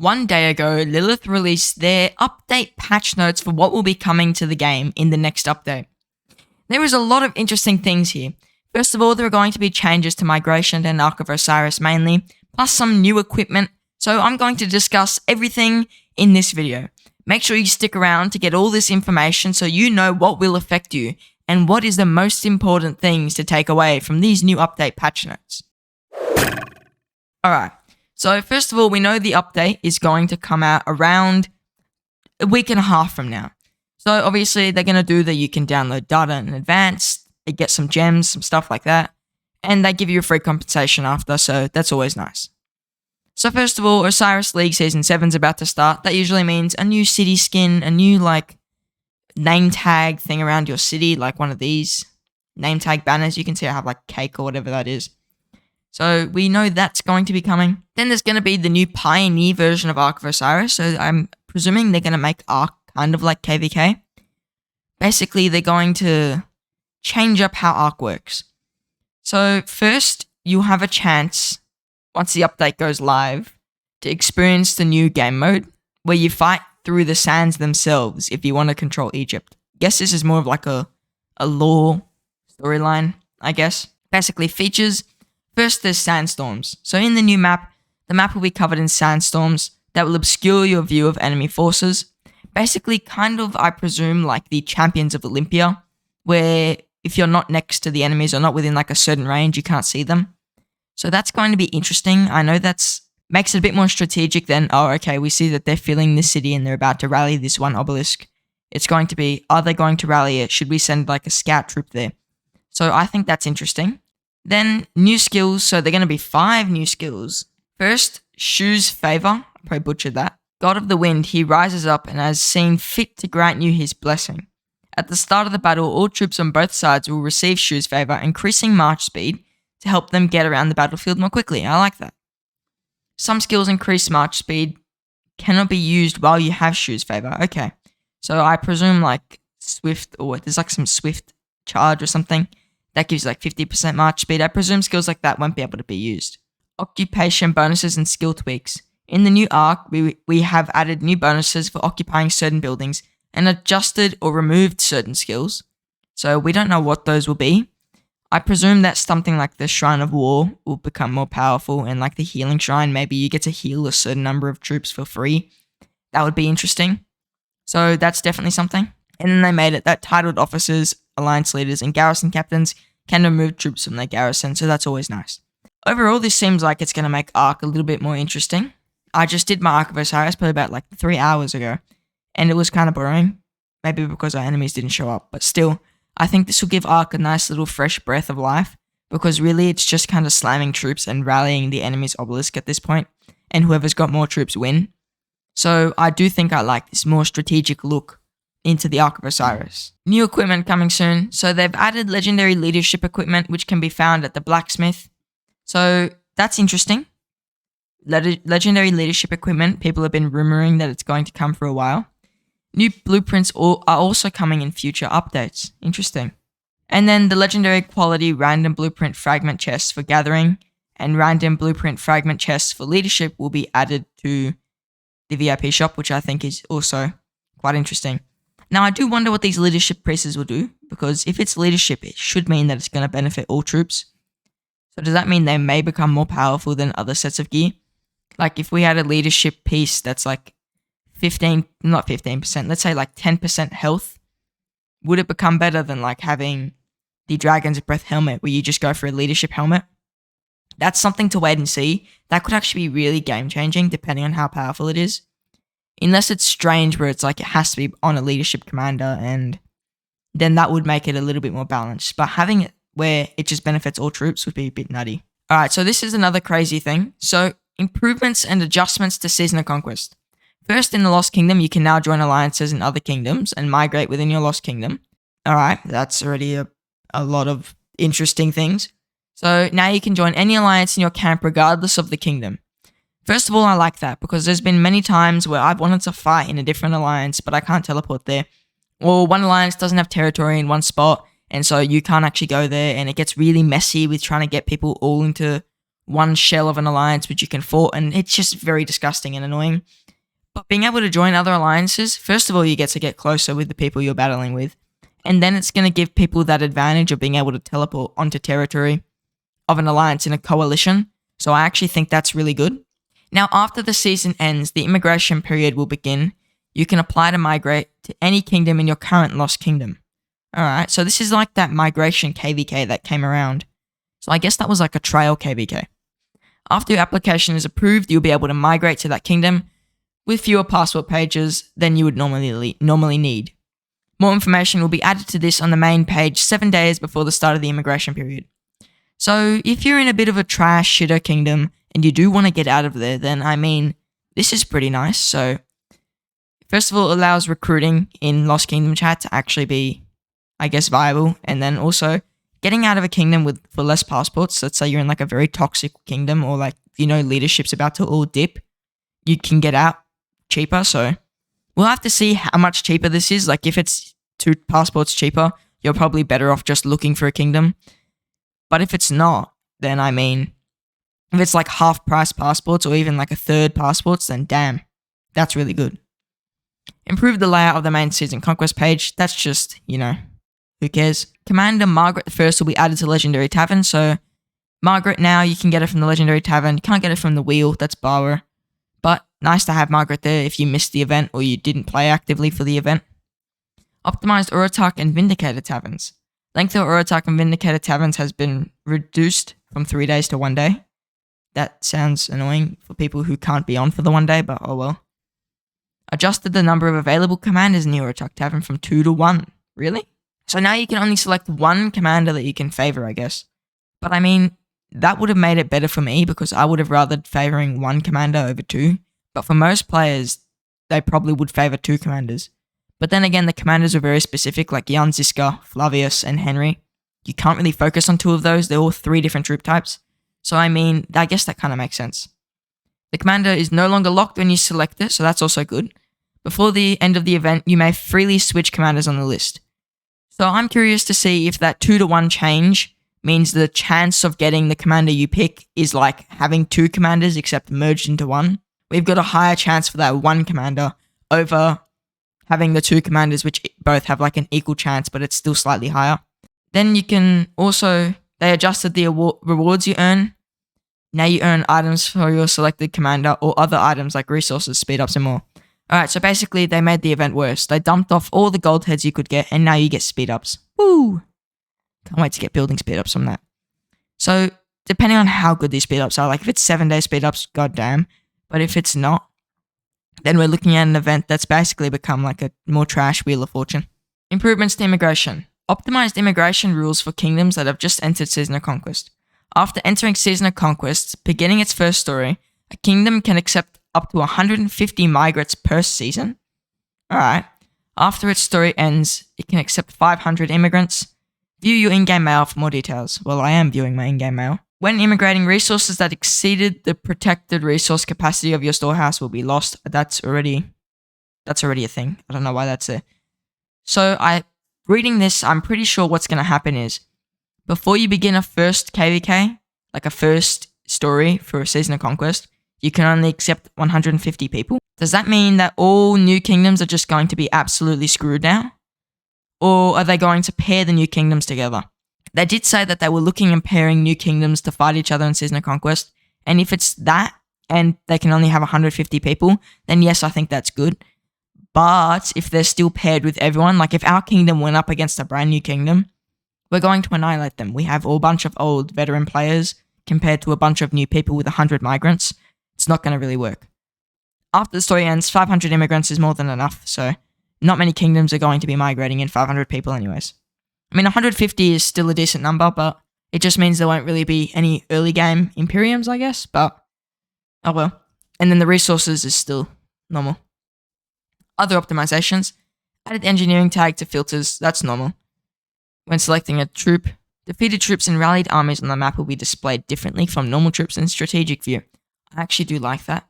One day ago, Lilith released their update patch notes for what will be coming to the game in the next update. There is a lot of interesting things here. First of all, there are going to be changes to migration and Ark of Osiris mainly, plus some new equipment, so I'm going to discuss everything in this video. Make sure you stick around to get all this information so you know what will affect you and what is the most important things to take away from these new update patch notes. Alright, so first of all, we know the update is going to come out around a week and a half from now. So obviously they're going to do that you can download data in advance, they get some gems, some stuff like that, and they give you a free compensation after, so that's always nice. So first of all, Osiris League Season 7 is about to start. That usually means a new city skin, a new name tag thing around your city, like one of these name tag banners. You can see I have cake or whatever that is. So we know that's going to be coming. Then there's going to be the new Pioneer version of Ark of Osiris. So I'm presuming they're going to make Ark kind of like KvK. Basically, they're going to change up how Ark works. So first, you'll have a chance, once the update goes live, to experience the new game mode, where you fight through the sands themselves if you want to control Egypt. Guess this is more of a lore storyline, I guess. Basically, features. First, there's sandstorms. So in the new map, the map will be covered in sandstorms that will obscure your view of enemy forces. Basically, kind of, I presume, like the Champions of Olympia, where if you're not next to the enemies or not within a certain range, you can't see them. So that's going to be interesting. I know that's makes it a bit more strategic than, oh, okay, we see that they're filling this city and they're about to rally this one obelisk. It's going to be, are they going to rally it? Should we send a scout troop there? So I think that's interesting. Then new skills. So they're going to be 5 new skills. First, Shu's Favor. I probably butchered that. God of the Wind, he rises up and has seen fit to grant you his blessing. At the start of the battle, all troops on both sides will receive Shu's Favor, increasing march speed to help them get around the battlefield more quickly. I like that. Some skills increase march speed, cannot be used while you have Shu's Favor. Okay. So I presume Swift, or there's some Swift charge or something that gives 50% march speed. I presume skills like that won't be able to be used. Occupation bonuses and skill tweaks. In the new Ark, we have added new bonuses for occupying certain buildings and adjusted or removed certain skills. So we don't know what those will be. I presume that something like the Shrine of War will become more powerful, and the Healing Shrine, maybe you get to heal a certain number of troops for free. That would be interesting. So that's definitely something. And then they made it that titled officers, alliance leaders, and garrison captains can remove troops from their garrison, so that's always nice. Overall, this seems like it's going to make Ark a little bit more interesting. I just did my Ark of Osiris probably about 3 hours ago, and it was kind of boring. Maybe because our enemies didn't show up, but still, I think this will give Ark a nice little fresh breath of life, because really it's just kind of slamming troops and rallying the enemy's obelisk at this point, and whoever's got more troops win. So I do think I like this more strategic look into the Ark of Osiris. New equipment coming soon. So they've added legendary leadership equipment, which can be found at the blacksmith. So that's interesting. Legendary leadership equipment, people have been rumoring that it's going to come for a while. New blueprints are also coming in future updates. Interesting. And then the legendary quality random blueprint fragment chests for gathering and random blueprint fragment chests for leadership will be added to the VIP shop, which I think is also quite interesting. Now, I do wonder what these leadership pieces will do, because if it's leadership, it should mean that it's going to benefit all troops. So does that mean they may become more powerful than other sets of gear? If we had a leadership piece that's 15, not 15%, let's say 10% health, would it become better than having the Dragon's Breath helmet where you just go for a leadership helmet? That's something to wait and see. That could actually be really game changing depending on how powerful it is. Unless it's strange where it's it has to be on a leadership commander, and then that would make it a little bit more balanced. But having it where it just benefits all troops would be a bit nutty. Alright, so this is another crazy thing. So improvements and adjustments to Season of Conquest. First, in the Lost Kingdom, you can now join alliances in other kingdoms and migrate within your Lost Kingdom. Alright, that's already a lot of interesting things. So now you can join any alliance in your camp regardless of the kingdom. First of all, I like that, because there's been many times where I've wanted to fight in a different alliance, but I can't teleport there. Or one alliance doesn't have territory in one spot, and so you can't actually go there, and it gets really messy with trying to get people all into one shell of an alliance which you can fort, and it's just very disgusting and annoying. But being able to join other alliances, first of all, you get to get closer with the people you're battling with, and then it's going to give people that advantage of being able to teleport onto territory of an alliance in a coalition. So I actually think that's really good. Now, after the season ends, the immigration period will begin. You can apply to migrate to any kingdom in your current lost kingdom. Alright, so this is like that migration KvK that came around. So I guess that was like a trial KvK. After your application is approved, you'll be able to migrate to that kingdom with fewer passport pages than you would normally need. More information will be added to this on the main page 7 days before the start of the immigration period. So if you're in a bit of a trash shitter kingdom and you do want to get out of there, then I mean, this is pretty nice. So first of all, it allows recruiting in Lost Kingdom chat to actually be, I guess, viable. And then also getting out of a kingdom for less passports. Let's say you're in like a very toxic kingdom, or like, leadership's about to all dip. You can get out cheaper. So we'll have to see how much cheaper this is. Like if it's 2 passports cheaper, you're probably better off just looking for a kingdom. But if it's not, then I mean, if it's like half price passports or even like a third passports, then damn, that's really good. Improve the layout of the main season conquest page. That's just, who cares? Commander Margaret I will be added to Legendary Tavern. So Margaret now, you can get it from the Legendary Tavern. You can't get it from the wheel. That's borrower. But nice to have Margaret there if you missed the event or you didn't play actively for the event. Optimized Autarch and Vindicator Taverns. Length of Autarch and Vindicator Taverns has been reduced from 3 days to 1 day. That sounds annoying for people who can't be on for the 1 day, but oh well. Adjusted the number of available commanders in the Autarch Tavern from 2 to 1. Really? So now you can only select one commander that you can favor, I guess. But I mean, that would have made it better for me because I would have rathered favoring one commander over 2. But for most players, they probably would favor 2 commanders. But then again, the commanders are very specific, like Jan Ziska, Flavius, and Henry. You can't really focus on 2 of those. They're all 3 different troop types. So I mean, I guess that kind of makes sense. The commander is no longer locked when you select it, so that's also good. Before the end of the event, you may freely switch commanders on the list. So I'm curious to see if that 2 to 1 change means the chance of getting the commander you pick is like having 2 commanders except merged into 1. We've got a higher chance for that 1 commander over having the 2 commanders which both have like an equal chance, but it's still slightly higher. Then you can also, they adjusted the rewards you earn. Now you earn items for your selected commander or other items like resources, speed ups, and more. Alright, so basically they made the event worse. They dumped off all the gold heads you could get, and now you get speed ups. Woo! Can't wait to get building speed ups from that. So, depending on how good these speed ups are, like if it's 7 day speed ups, goddamn. But if it's not, then we're looking at an event that's basically become like a more trash Wheel of Fortune. Improvements to immigration. Optimized immigration rules for kingdoms that have just entered Season of Conquest. After entering Season of Conquest, beginning its first story, a kingdom can accept up to 150 migrants per season. Alright. After its story ends, it can accept 500 immigrants. View your in-game mail for more details. Well, I am viewing my in-game mail. When immigrating, resources that exceeded the protected resource capacity of your storehouse will be lost. That's already a thing. I don't know why that's there. So, reading this, I'm pretty sure what's going to happen is, before you begin a first KvK, like a first story for a Season of Conquest, you can only accept 150 people. Does that mean that all new kingdoms are just going to be absolutely screwed now? Or are they going to pair the new kingdoms together? They did say that they were looking and pairing new kingdoms to fight each other in Season of Conquest. And if it's that, and they can only have 150 people, then yes, I think that's good. But if they're still paired with everyone, like if our kingdom went up against a brand new kingdom, we're going to annihilate them. We have a bunch of old veteran players compared to a bunch of new people with 100 migrants. It's not going to really work. After the story ends, 500 immigrants is more than enough, so not many kingdoms are going to be migrating in 500 people anyways. I mean, 150 is still a decent number, but it just means there won't really be any early game Imperiums, I guess, but oh well. And then the resources is still normal. Other optimizations. Added engineering tag to filters, that's normal. When selecting a troop, defeated troops and rallied armies on the map will be displayed differently from normal troops in strategic view. I actually do like that.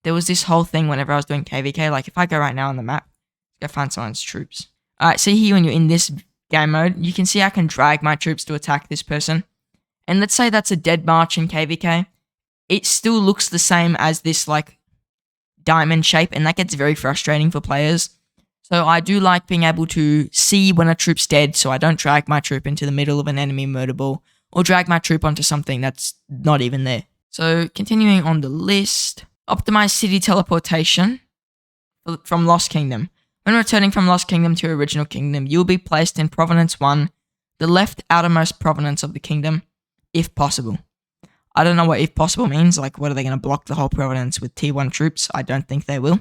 There was this whole thing whenever I was doing KvK, like if I go right now on the map, go find someone's troops. Alright, see here when you're in this game mode, you can see I can drag my troops to attack this person. And let's say that's a dead march in KvK. it still looks the same as this like diamond shape, and that gets very frustrating for players. So I do like being able to see when a troop's dead, so I don't drag my troop into the middle of an enemy murder ball, or drag my troop onto something that's not even there. So continuing on the list, optimize city teleportation from Lost Kingdom. When returning from Lost Kingdom to Original Kingdom, you will be placed in Province 1, the left outermost province of the kingdom, if possible. I don't know what if possible means, like what are they going to block the whole province with tier 1 troops? I don't think they will.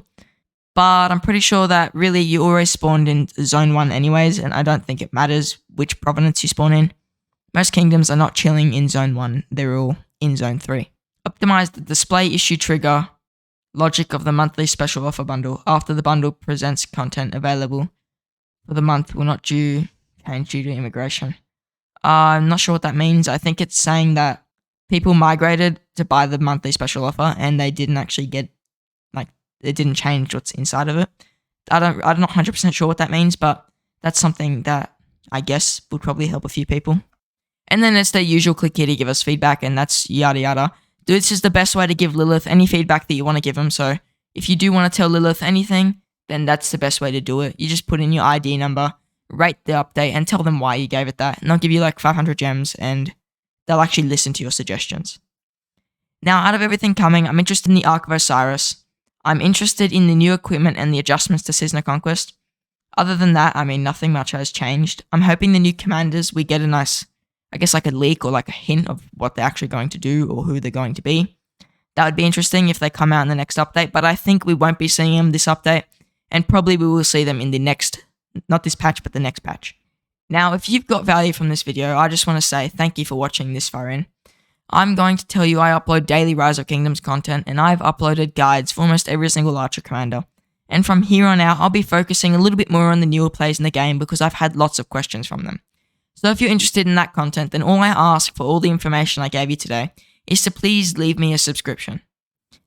But I'm pretty sure that really you always spawned in Zone 1 anyways, and I don't think it matters which province you spawn in. Most kingdoms are not chilling in Zone 1, they're all in Zone 3. Optimize the display issue trigger logic of the monthly special offer bundle. After the bundle presents content available for the month will not change due to immigration. I'm not sure what that means. I think it's saying that people migrated to buy the monthly special offer and they didn't actually get, like, it didn't change what's inside of it. I'm not 100% sure what that means, but that's something that I guess would probably help a few people. And then it's the usual click here to give us feedback, and that's yada yada. This is the best way to give Lilith any feedback that you want to give him. So if you do want to tell Lilith anything, then that's the best way to do it. You just put in your ID number, rate the update, and tell them why you gave it that. And they'll give you like 500 gems, and they'll actually listen to your suggestions. Now, out of everything coming, I'm interested in the Ark of Osiris. I'm interested in the new equipment and the adjustments to Season of Conquest. Other than that, I mean, nothing much has changed. I'm hoping the new commanders, we get a nice, I guess like a leak or like a hint of what they're actually going to do or who they're going to be. That would be interesting if they come out in the next update, but I think we won't be seeing them this update, and probably we will see them in the next, not this patch, but the next patch. Now, if you've got value from this video, I just want to say thank you for watching this far in. I'm going to tell you I upload daily Rise of Kingdoms content, and I've uploaded guides for almost every single Archer commander. And from here on out, I'll be focusing a little bit more on the newer plays in the game because I've had lots of questions from them. So if you're interested in that content, then all I ask for all the information I gave you today is to please leave me a subscription.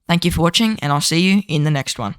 Thank you for watching, and I'll see you in the next one.